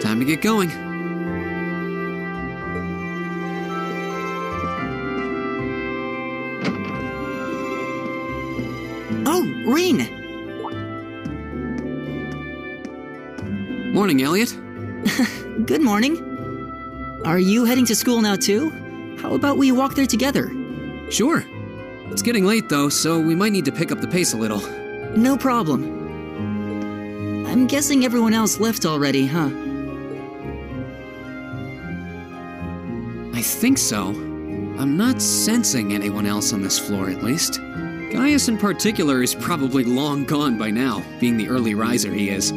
Time to get going. Oh, Reen! Morning, Elliot. Good morning. Are you heading to school now too? How about we walk there together? Sure. It's getting late though, so we might need to pick up the pace a little. No problem. I'm guessing everyone else left already, huh? I think so. I'm not sensing anyone else on this floor, at least. Gaius in particular is probably long gone by now, being the early riser he is.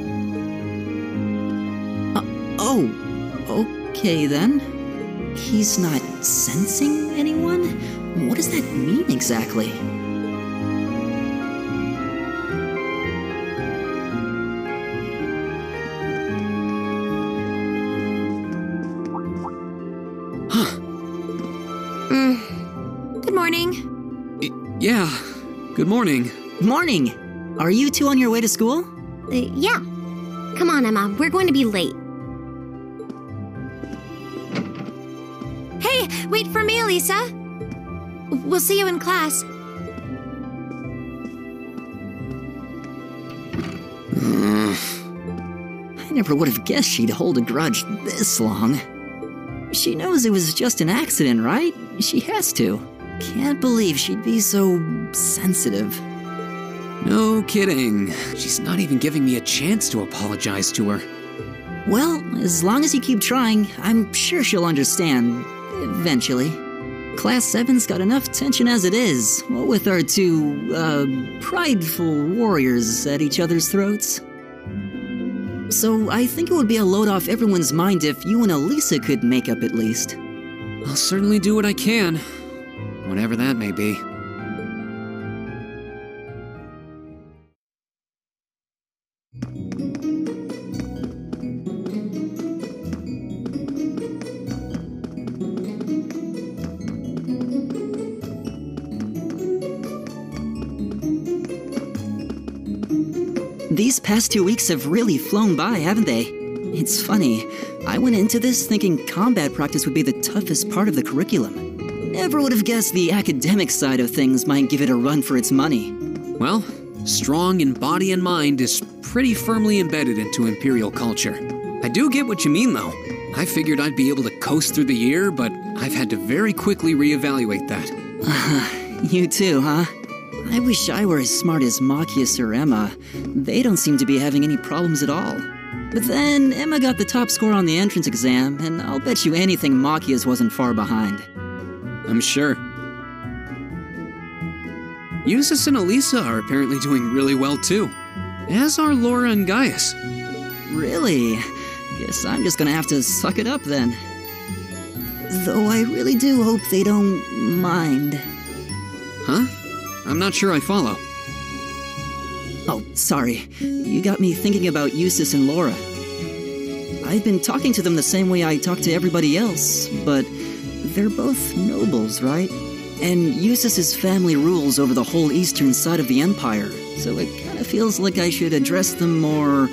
Oh, okay then. He's not sensing anyone? What does that mean exactly? Huh. Good morning. Yeah. Good morning. Morning! Are you two on your way to school? Yeah. Come on, Emma. We're going to be late. Hey, wait for me, Elisa. We'll see you in class. I never would have guessed she'd hold a grudge this long. She knows it was just an accident, right? She has to. Can't believe she'd be so sensitive. No kidding. She's not even giving me a chance to apologize to her. Well, as long as you keep trying, I'm sure she'll understand. Eventually. Class 7's got enough tension as it is, what with our two, prideful warriors at each other's throats. So I think it would be a load off everyone's mind if you and Elisa could make up at least. I'll certainly do what I can, whatever that may be. These past 2 weeks have really flown by, haven't they? It's funny, I went into this thinking combat practice would be the toughest part of the curriculum. Never would have guessed the academic side of things might give it a run for its money. Well, strong in body and mind is pretty firmly embedded into Imperial culture. I do get what you mean, though. I figured I'd be able to coast through the year, but I've had to very quickly reevaluate that. You too, huh? I wish I were as smart as Machias or Emma. They don't seem to be having any problems at all. But then, Emma got the top score on the entrance exam, and I'll bet you anything Machias wasn't far behind. I'm sure. Eustace and Elisa are apparently doing really well too, as are Laura and Gaius. Really? Guess I'm just gonna have to suck it up then. Though I really do hope they don't mind. Huh? I'm not sure I follow. Oh, sorry. You got me thinking about Eustace and Laura. I've been talking to them the same way I talk to everybody else, but they're both nobles, right? And Eustace's family rules over the whole eastern side of the Empire, so it kind of feels like I should address them more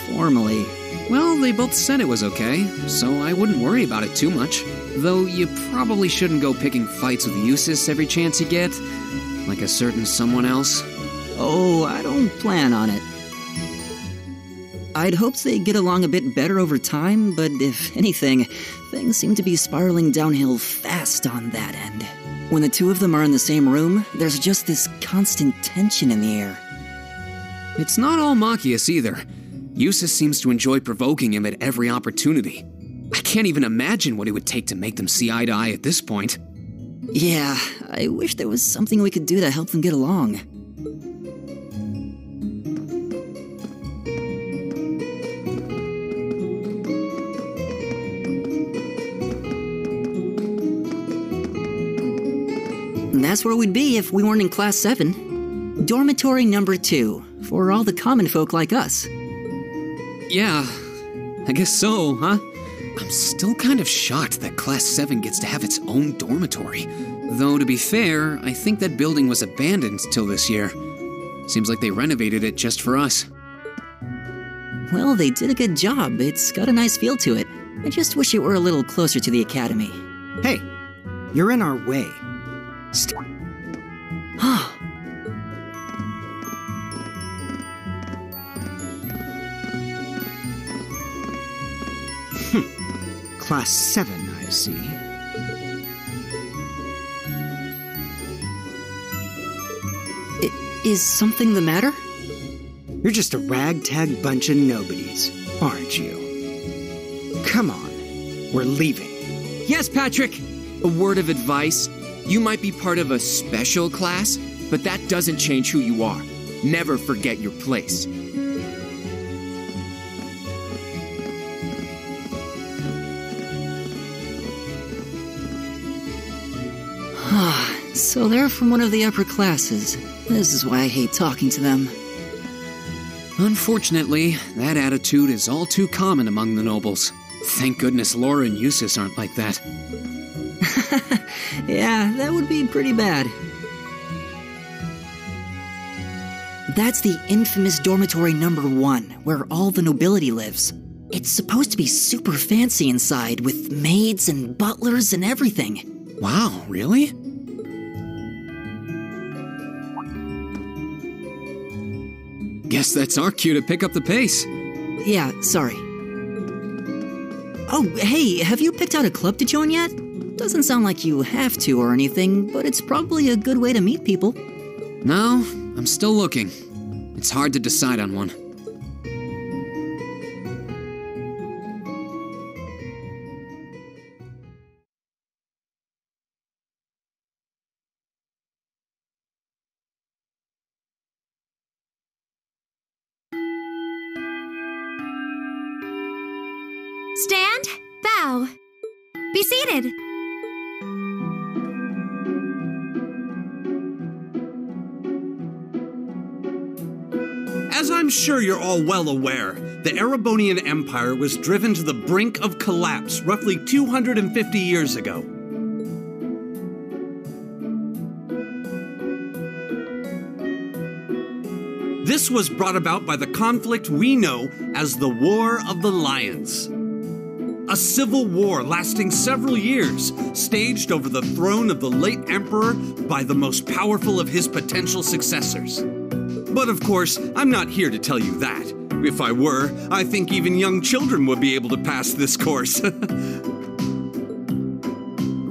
formally. Well, they both said it was okay, so I wouldn't worry about it too much. Though you probably shouldn't go picking fights with Eustace every chance you get, like a certain someone else. Oh, I don't plan on it. I'd hoped they'd get along a bit better over time, but if anything, things seem to be spiraling downhill fast on that end. When the two of them are in the same room, there's just this constant tension in the air. It's not all Machias either. Eustace seems to enjoy provoking him at every opportunity. I can't even imagine what it would take to make them see eye to eye at this point. Yeah, I wish there was something we could do to help them get along. And that's where we'd be if we weren't in Class 7. Dormitory number 2, for all the common folk like us. Yeah, I guess so, huh? I'm still kind of shocked that Class 7 gets to have its own dormitory. Though, to be fair, I think that building was abandoned till this year. Seems like they renovated it just for us. Well, they did a good job. It's got a nice feel to it. I just wish it were a little closer to the academy. Hey, you're in our way. Class 7, I see. Is something the matter? You're just a ragtag bunch of nobodies, aren't you? Come on, we're leaving. Yes, Patrick! A word of advice. You might be part of a special class, but that doesn't change who you are. Never forget your place. So they're from one of the upper classes. This is why I hate talking to them. Unfortunately, that attitude is all too common among the nobles. Thank goodness Laura and Eustace aren't like that. Yeah, that would be pretty bad. That's the infamous dormitory number 1, where all the nobility lives. It's supposed to be super fancy inside, with maids and butlers and everything. Wow, really? Guess that's our cue to pick up the pace. Yeah, sorry. Oh, hey, have you picked out a club to join yet? Doesn't sound like you have to or anything, but it's probably a good way to meet people. No, I'm still looking. It's hard to decide on one. Stand, bow. Be seated. As I'm sure you're all well aware, the Erebonian Empire was driven to the brink of collapse roughly 250 years ago. This was brought about by the conflict we know as the War of the Lions. A civil war lasting several years, staged over the throne of the late emperor by the most powerful of his potential successors. But of course, I'm not here to tell you that. If I were, I think even young children would be able to pass this course.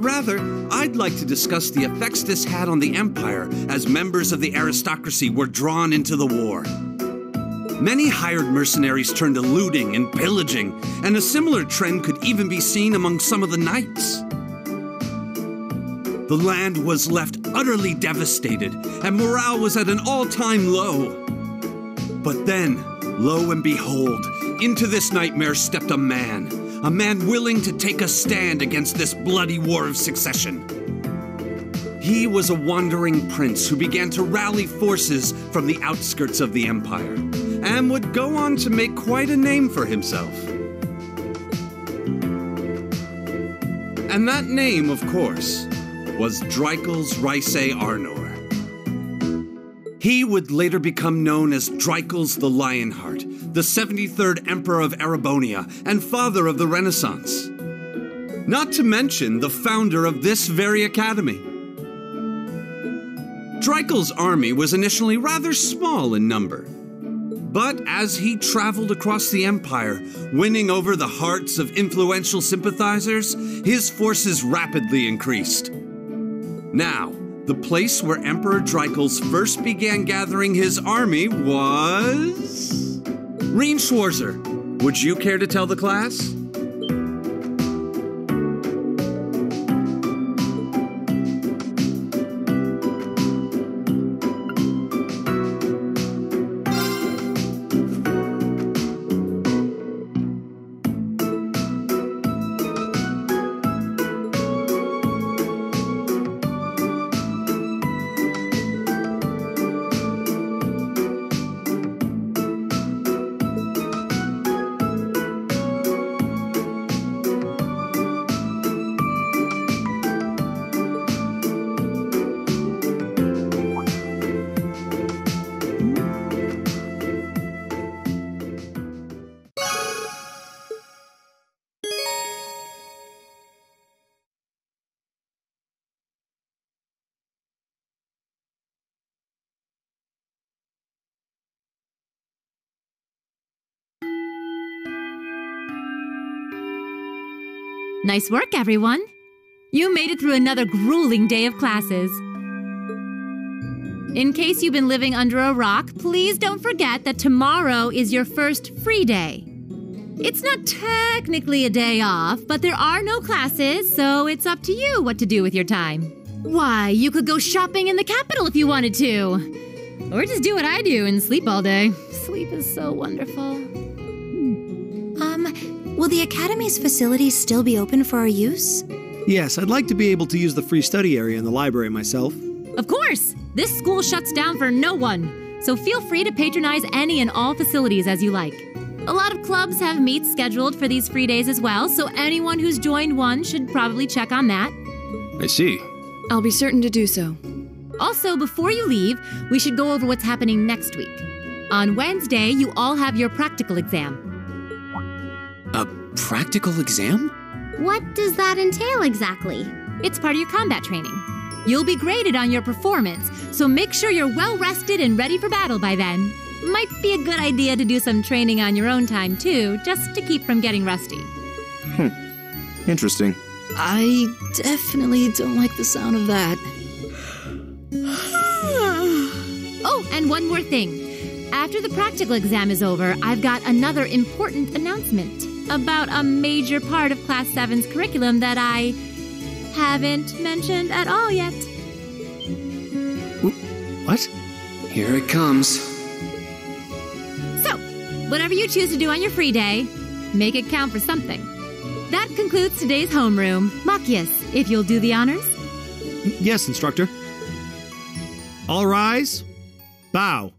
Rather, I'd like to discuss the effects this had on the Empire as members of the aristocracy were drawn into the war. Many hired mercenaries turned to looting and pillaging, and a similar trend could even be seen among some of the knights. The land was left utterly devastated, and morale was at an all-time low. But then, lo and behold, into this nightmare stepped a man willing to take a stand against this bloody war of succession. He was a wandering prince who began to rally forces from the outskirts of the empire, and would go on to make quite a name for himself. And that name, of course, was Dreikel's Rysei Arnor. He would later become known as Dreikel's the Lionheart, the 73rd Emperor of Erebonia and father of the Renaissance. Not to mention the founder of this very academy. Dreikel's army was initially rather small in number, but as he traveled across the empire, winning over the hearts of influential sympathizers, his forces rapidly increased. Now, the place where Emperor Dreikel's first began gathering his army was... Reen Schwarzer, would you care to tell the class? Nice work, everyone. You made it through another grueling day of classes. In case you've been living under a rock, please don't forget that tomorrow is your first free day. It's not technically a day off, but there are no classes, so it's up to you what to do with your time. Why, you could go shopping in the capital if you wanted to. Or just do what I do and sleep all day. Sleep is so wonderful. Will the Academy's facilities still be open for our use? Yes, I'd like to be able to use the free study area in the library myself. Of course! This school shuts down for no one, so feel free to patronize any and all facilities as you like. A lot of clubs have meets scheduled for these free days as well, so anyone who's joined one should probably check on that. I see. I'll be certain to do so. Also, before you leave, we should go over what's happening next week. On Wednesday, you all have your practical exam. A practical exam? What does that entail exactly? It's part of your combat training. You'll be graded on your performance, so make sure you're well rested and ready for battle by then. Might be a good idea to do some training on your own time, too, just to keep from getting rusty. Interesting. I definitely don't like the sound of that. Oh, and one more thing. After the practical exam is over, I've got another important announcement about a major part of Class 7's curriculum that I haven't mentioned at all yet. What? Here it comes. So, whatever you choose to do on your free day, make it count for something. That concludes today's homeroom. Machias, if you'll do the honors. Yes, instructor. All rise. Bow.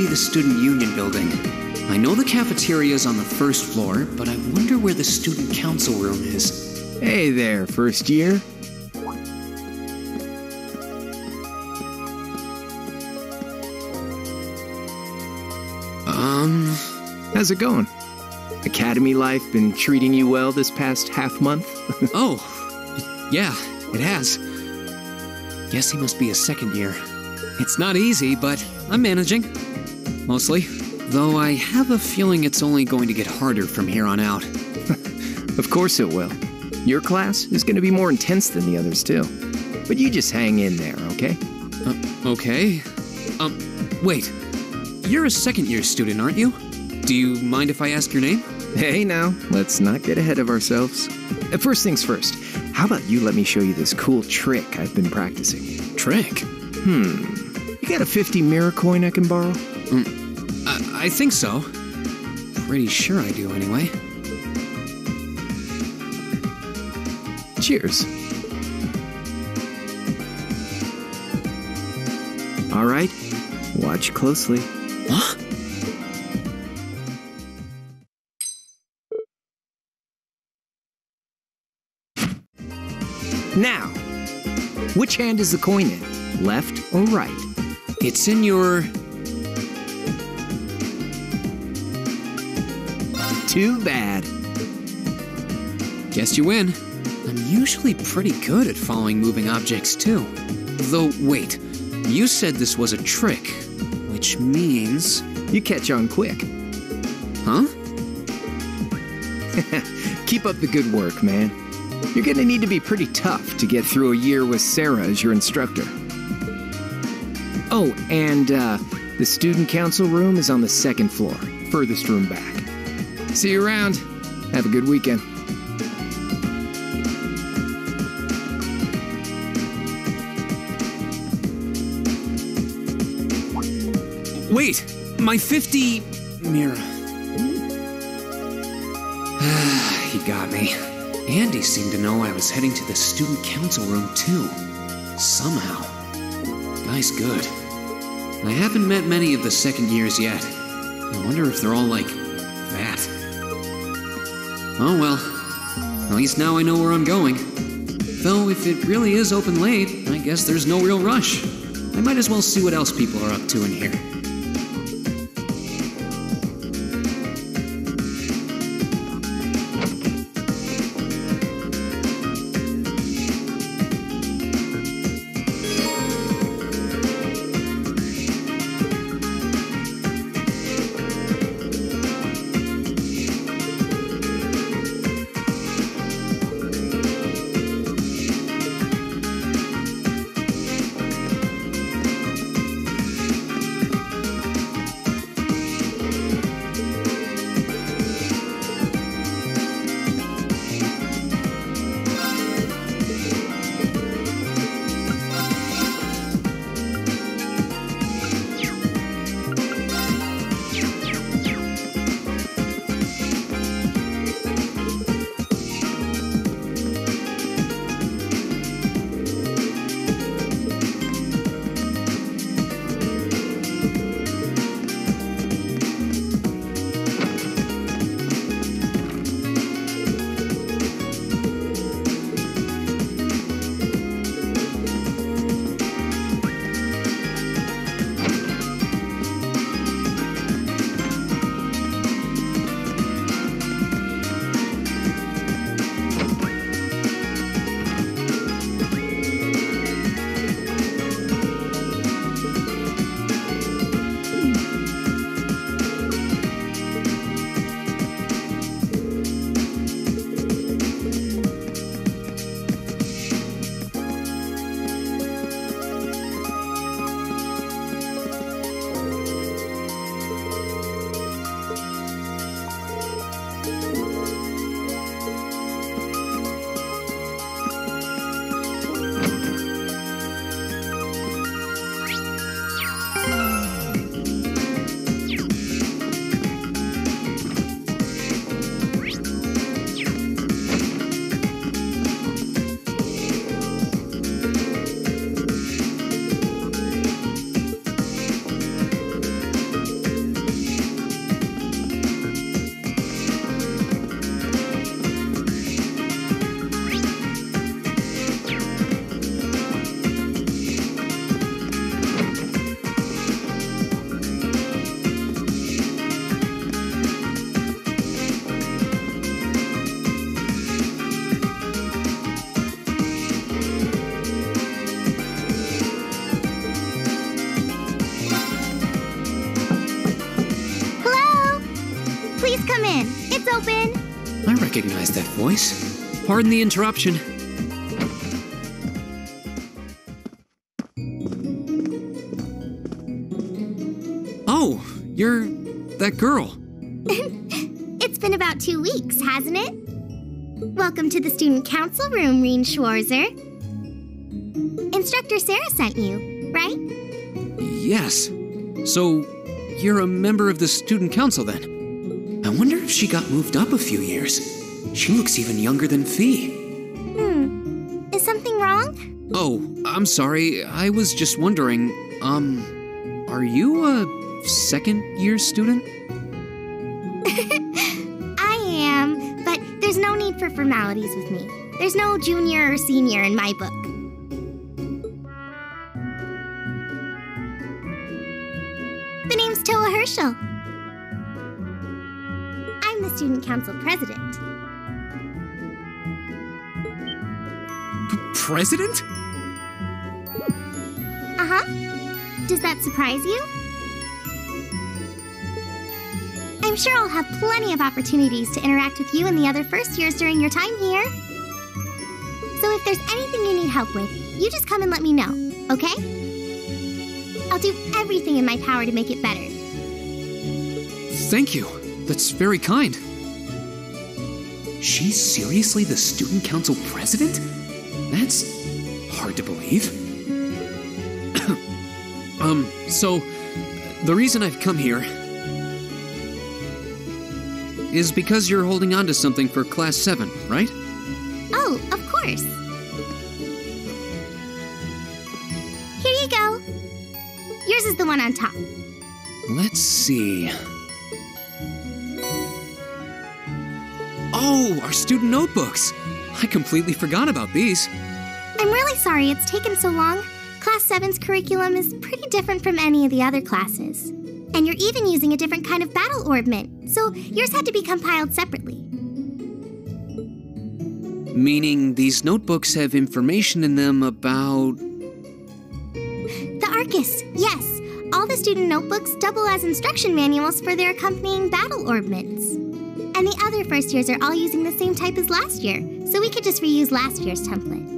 be the Student Union building. I know the cafeteria is on the first floor, but I wonder where the Student Council room is. Hey there, first year. How's it going? Academy life been treating you well this past half month? Oh, yeah, it has. Guess he must be a second year. It's not easy, but I'm managing. Mostly. Though I have a feeling it's only going to get harder from here on out. Of course it will. Your class is going to be more intense than the others, too. But you just hang in there, okay? Okay. Wait. You're a second-year student, aren't you? Do you mind if I ask your name? Hey now, let's not get ahead of ourselves. First things first, how about you let me show you this cool trick I've been practicing? Trick? You got a 50 mirror coin I can borrow? I think so. Pretty sure I do, anyway. Cheers. All right, watch closely. Huh? Now, which hand is the coin in? Left or right? It's in your... Too bad. Guess you win. I'm usually pretty good at following moving objects, too. Though, wait. You said this was a trick, which means... You catch on quick. Huh? Keep up the good work, man. You're gonna need to be pretty tough to get through a year with Sarah as your instructor. Oh, and the student council room is on the second floor, furthest room back. See you around. Have a good weekend. Wait! My 50... mirror. He got me. Andy seemed to know I was heading to the student council room, too. Somehow. Guy's good. I haven't met many of the second years yet. I wonder if they're all like that. Oh well. At least now I know where I'm going. Though if it really is open late, I guess there's no real rush. I might as well see what else people are up to in here. in. It's open. I recognize that voice. Pardon the interruption. Oh, you're that girl. It's been about 2 weeks, hasn't it? Welcome to the student council room, Reen Schwarzer. Instructor Sarah sent you, right? Yes. So, you're a member of the student council then? I wonder if she got moved up a few years. She looks even younger than Fee. Is something wrong? Oh, I'm sorry. I was just wondering, are you a second-year student? I am, but there's no need for formalities with me. There's no junior or senior in my book. The name's Toa Herschel. I'm the student council president. President? Uh-huh. Does that surprise you? I'm sure I'll have plenty of opportunities to interact with you and the other first years during your time here. So if there's anything you need help with, you just come and let me know, okay? I'll do everything in my power to make it better. Thank you. That's very kind. She's seriously the student council president? That's hard to believe. So, the reason I've come here is because you're holding on to something for Class 7, right? Oh, of course. Here you go. Yours is the one on top. Let's see. Oh, our student notebooks. I completely forgot about these. I'm really sorry it's taken so long. Class 7's curriculum is pretty different from any of the other classes. And you're even using a different kind of battle orbment, so yours had to be compiled separately. Meaning these notebooks have information in them about... The Arcus, yes. All the student notebooks double as instruction manuals for their accompanying battle orbments. And the other first years are all using the same type as last year, so we could just reuse last year's template.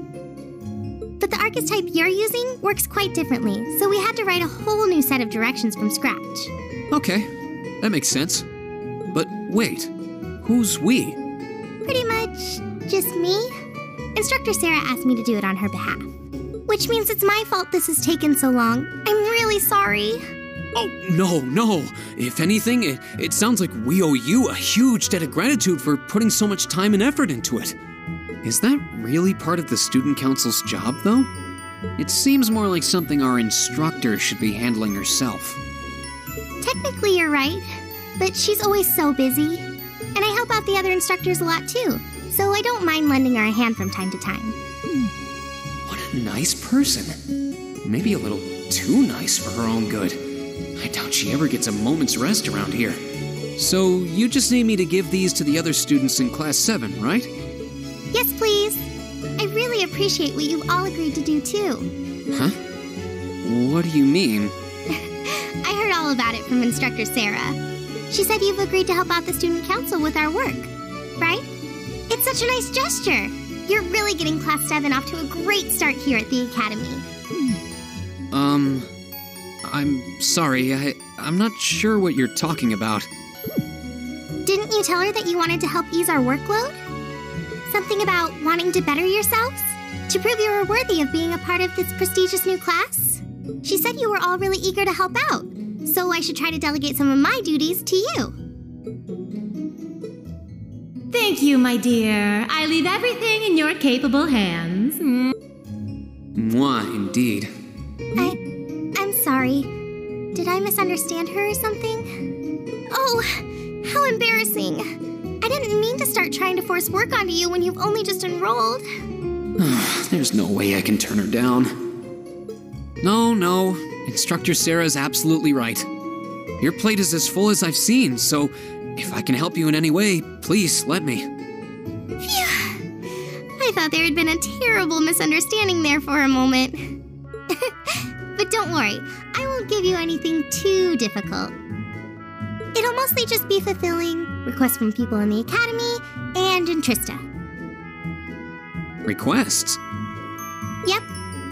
But the Arcus type you're using works quite differently, so we had to write a whole new set of directions from scratch. Okay, that makes sense. But wait, who's we? Pretty much just me. Instructor Sarah asked me to do it on her behalf. Which means it's my fault this has taken so long. I'm really sorry. Oh, no. If anything, it sounds like we owe you a huge debt of gratitude for putting so much time and effort into it. Is that really part of the student council's job, though? It seems more like something our instructor should be handling herself. Technically, you're right, but she's always so busy. And I help out the other instructors a lot, too, so I don't mind lending her a hand from time to time. What a nice person. Maybe a little too nice for her own good. I doubt she ever gets a moment's rest around here. So, you just need me to give these to the other students in Class 7, right? Yes, please. I really appreciate what you've all agreed to do, too. Huh? What do you mean? I heard all about it from Instructor Sarah. She said you've agreed to help out the student council with our work, right? It's such a nice gesture. You're really getting Class 7 off to a great start here at the Academy. I'm sorry. I'm not sure what you're talking about. Didn't you tell her that you wanted to help ease our workload? Something about wanting to better yourselves? To prove you were worthy of being a part of this prestigious new class? She said you were all really eager to help out, so I should try to delegate some of my duties to you. Thank you, my dear. I leave everything in your capable hands. Mwah, indeed. I'm sorry. Did I misunderstand her or something? Oh, how embarrassing. I didn't mean to start trying to force work onto you when you've only just enrolled. There's no way I can turn her down. No. Instructor Sarah's absolutely right. Your plate is as full as I've seen, so if I can help you in any way, please let me. Phew. I thought there had been a terrible misunderstanding there for a moment. But don't worry, I won't give you anything too difficult. It'll mostly just be fulfilling requests from people in the Academy and in Trista. Requests? Yep.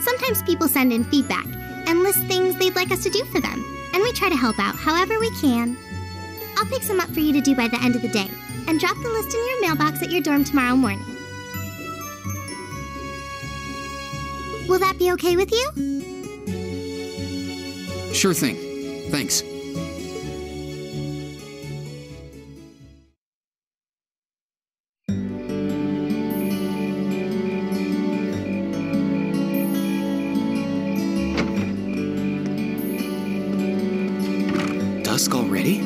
Sometimes people send in feedback and list things they'd like us to do for them, and we try to help out however we can. I'll pick some up for you to do by the end of the day, and drop the list in your mailbox at your dorm tomorrow morning. Will that be okay with you? Sure thing. Thanks. Dusk already?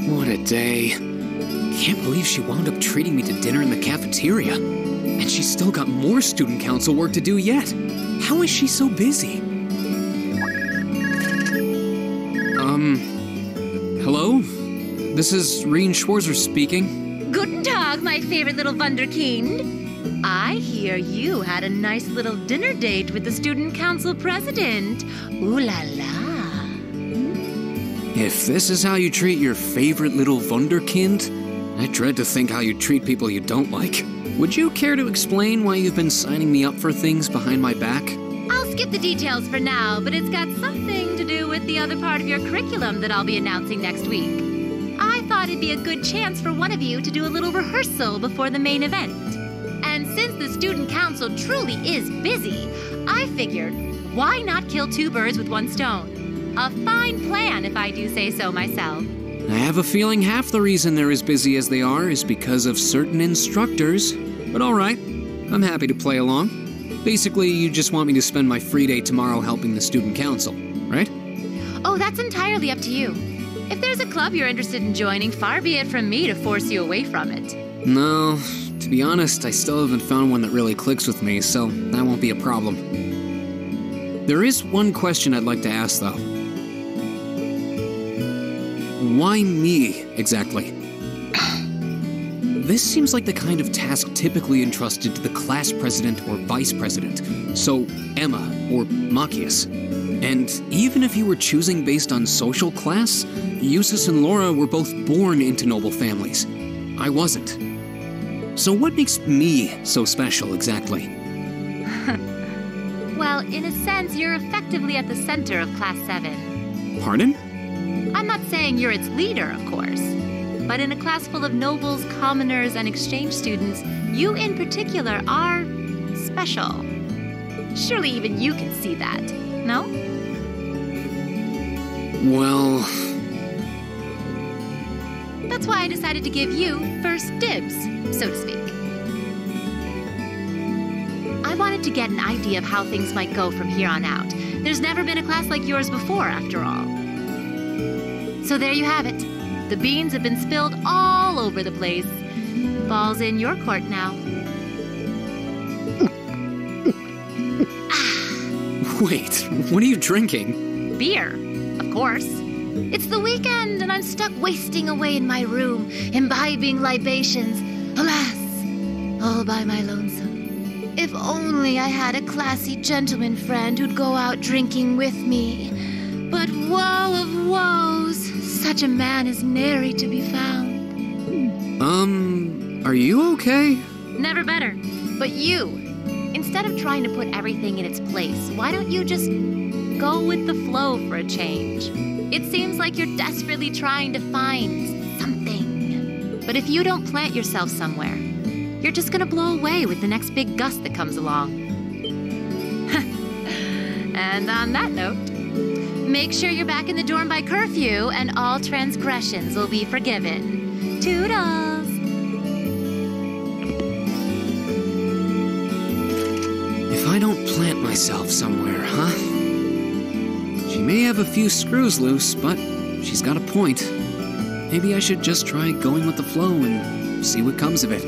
What a day. Can't believe she wound up treating me to dinner in the cafeteria. And she's still got more student council work to do yet. How is she so busy? Hello? This is Rien Schwarzer speaking. Guten Tag, my favorite little Wunderkind. I hear you had a nice little dinner date with the student council president. Ooh la la. If this is how you treat your favorite little Wunderkind, I dread to think how you treat people you don't like. Would you care to explain why you've been signing me up for things behind my back? I'll skip the details for now, but it's got something to do with the other part of your curriculum that I'll be announcing next week. I thought it'd be a good chance for one of you to do a little rehearsal before the main event. And since the student council truly is busy, I figured, why not kill two birds with one stone? A fine plan, if I do say so myself. I have a feeling half the reason they're as busy as they are is because of certain instructors. But alright, I'm happy to play along. Basically, you just want me to spend my free day tomorrow helping the student council, right? Oh, that's entirely up to you. If there's a club you're interested in joining, far be it from me to force you away from it. No, to be honest, I still haven't found one that really clicks with me, so that won't be a problem. There is one question I'd like to ask, though. Why me, exactly? This seems like the kind of task typically entrusted to the class president or vice president, so Emma or Machias. And even if you were choosing based on social class, Eustace and Laura were both born into noble families. I wasn't. So what makes me so special, exactly? Well, in a sense, you're effectively at the center of Class 7. Pardon? I'm not saying you're its leader, of course. But in a class full of nobles, commoners, and exchange students, you in particular are special. Surely even you can see that, no? Well... That's why I decided to give you first dibs, so to speak. I wanted to get an idea of how things might go from here on out. There's never been a class like yours before, after all. So there you have it. The beans have been spilled all over the place. Ball's in your court now. Wait, what are you drinking? Beer, of course. It's the weekend and I'm stuck wasting away in my room, imbibing libations. Alas, all by my lonesome. If only I had a classy gentleman friend who'd go out drinking with me. But woe of woes, such a man is nary to be found. Are you okay? Never better. But you, instead of trying to put everything in its place, why don't you just go with the flow for a change? It seems like you're desperately trying to find something. But if you don't plant yourself somewhere, you're just gonna blow away with the next big gust that comes along. And on that note, make sure you're back in the dorm by curfew and all transgressions will be forgiven. Toodles! If I don't plant myself somewhere, huh? She may have a few screws loose, but she's got a point. Maybe I should just try going with the flow and see what comes of it.